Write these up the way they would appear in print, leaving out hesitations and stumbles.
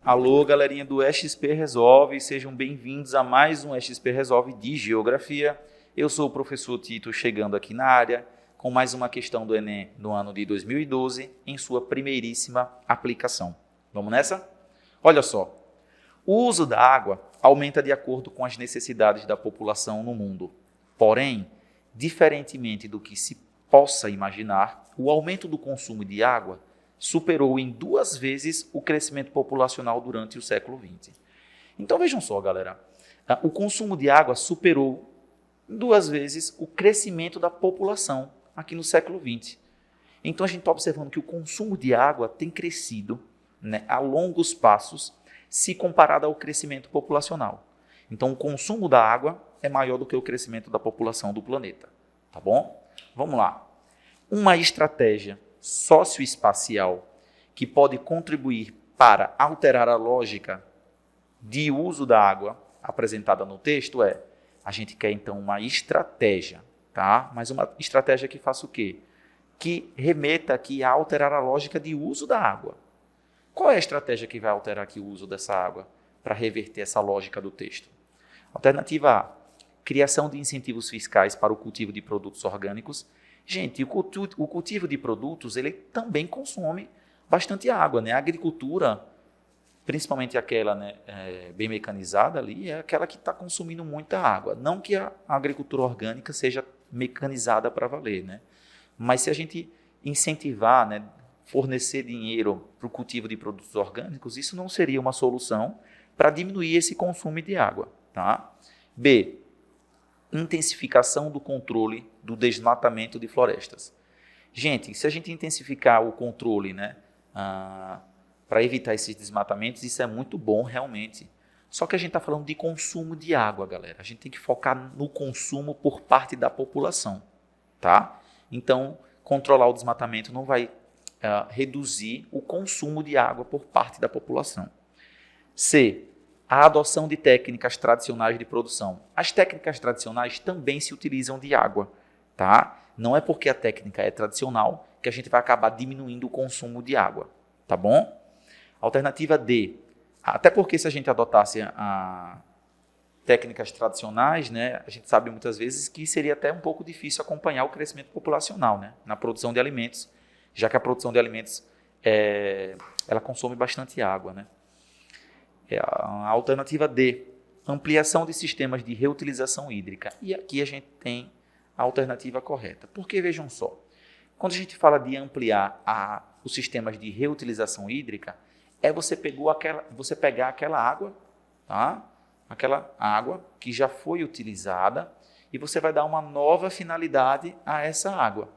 Alô, galerinha do XP Resolve, sejam bem-vindos a mais um XP Resolve de Geografia. Eu sou o professor Tito, chegando aqui na área com mais uma questão do Enem do ano de 2012, em sua primeiríssima aplicação. Vamos nessa? Olha só, o uso da água aumenta de acordo com as necessidades da população no mundo. Porém, diferentemente do que se possa imaginar, o aumento do consumo de água superou em 2 vezes o crescimento populacional durante o século XX. Então vejam só, galera, o consumo de água superou 2 vezes o crescimento da população aqui no século XX. Então a gente está observando que o consumo de água tem crescido, né, a longos passos, se comparado ao crescimento populacional. Então o consumo da água é maior do que o crescimento da população do planeta. Tá bom? Vamos lá. Uma estratégia socioespacial que pode contribuir para alterar a lógica de uso da água apresentada no texto é, a gente quer então uma estratégia, tá? Mas uma estratégia que faça o quê? Que remeta aqui a alterar a lógica de uso da água. Qual é a estratégia que vai alterar aqui o uso dessa água para reverter essa lógica do texto? Alternativa A, criação de incentivos fiscais para o cultivo de produtos orgânicos. Gente, o cultivo de produtos, ele também consome bastante água, né? A agricultura, principalmente aquela, né, bem mecanizada ali, é aquela que está consumindo muita água. Não que a agricultura orgânica seja mecanizada para valer, né? Mas se a gente incentivar, né, fornecer dinheiro para o cultivo de produtos orgânicos, isso não seria uma solução para diminuir esse consumo de água, tá? B, intensificação do controle do desmatamento de florestas. Gente, se a gente intensificar o controle, né, para evitar esses desmatamentos, isso é muito bom realmente. Só que a gente está falando de consumo de água, galera. A gente tem que focar no consumo por parte da população, tá? Então, controlar o desmatamento não vai reduzir o consumo de água por parte da população. C, a adoção de técnicas tradicionais de produção. As técnicas tradicionais também se utilizam de água, tá? Não é porque a técnica é tradicional que a gente vai acabar diminuindo o consumo de água, tá bom? Alternativa D, até porque se a gente adotasse técnicas tradicionais, né, a gente sabe muitas vezes que seria até um pouco difícil acompanhar o crescimento populacional, né, na produção de alimentos, já que a produção de alimentos ela consome bastante água, né? A alternativa D, ampliação de sistemas de reutilização hídrica. E aqui a gente tem a alternativa correta. Porque, vejam só, quando a gente fala de ampliar os sistemas de reutilização hídrica, é você pegar aquela água, tá? Aquela água que já foi utilizada e você vai dar uma nova finalidade a essa água.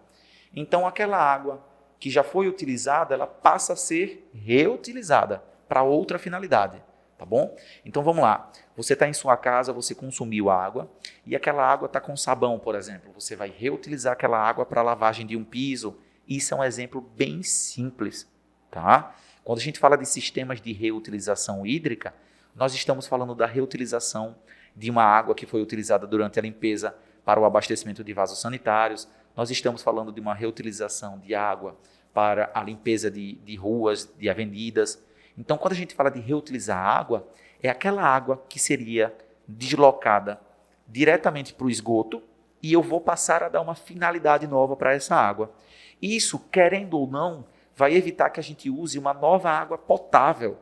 Então, aquela água que já foi utilizada, ela passa a ser reutilizada para outra finalidade. Tá bom? Então vamos lá. Você está em sua casa, você consumiu água e aquela água está com sabão, por exemplo. Você vai reutilizar aquela água para lavagem de um piso. Isso é um exemplo bem simples, tá? Quando a gente fala de sistemas de reutilização hídrica, nós estamos falando da reutilização de uma água que foi utilizada durante a limpeza para o abastecimento de vasos sanitários. Nós estamos falando de uma reutilização de água para a limpeza de ruas, de avenidas. Então, quando a gente fala de reutilizar água, é aquela água que seria deslocada diretamente para o esgoto e eu vou passar a dar uma finalidade nova para essa água. Isso, querendo ou não, vai evitar que a gente use uma nova água potável.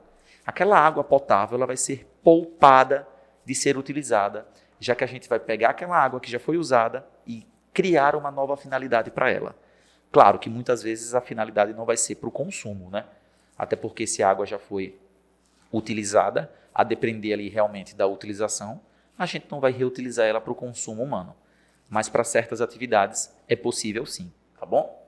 Aquela água potável ela vai ser poupada de ser utilizada, já que a gente vai pegar aquela água que já foi usada e criar uma nova finalidade para ela. Claro que muitas vezes a finalidade não vai ser para o consumo, né? Até porque se a água já foi utilizada, a depender ali realmente da utilização, a gente não vai reutilizar ela para o consumo humano. Mas para certas atividades é possível sim, tá bom?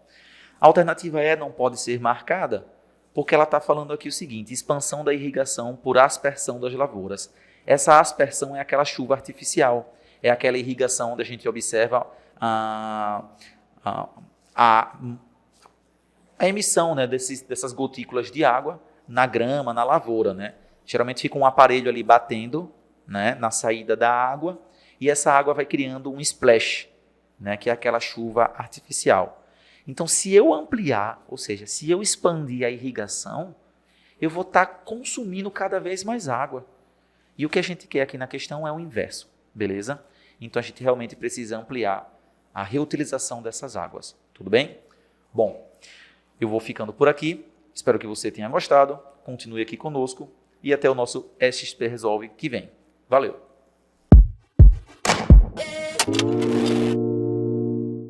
A alternativa E não pode ser marcada, porque ela está falando aqui o seguinte, expansão da irrigação por aspersão das lavouras. Essa aspersão é aquela chuva artificial, é aquela irrigação onde a gente observa a emissão, né, dessas gotículas de água na grama, na lavoura, né? Geralmente fica um aparelho ali batendo, né, na saída da água e essa água vai criando um splash, né, que é aquela chuva artificial. Então, se eu ampliar, ou seja, se eu expandir a irrigação, eu vou estar consumindo cada vez mais água. E o que a gente quer aqui na questão é o inverso, beleza? Então a gente realmente precisa ampliar a reutilização dessas águas, tudo bem? Bom, eu vou ficando por aqui, espero que você tenha gostado, continue aqui conosco e até o nosso XP Resolve que vem. Valeu!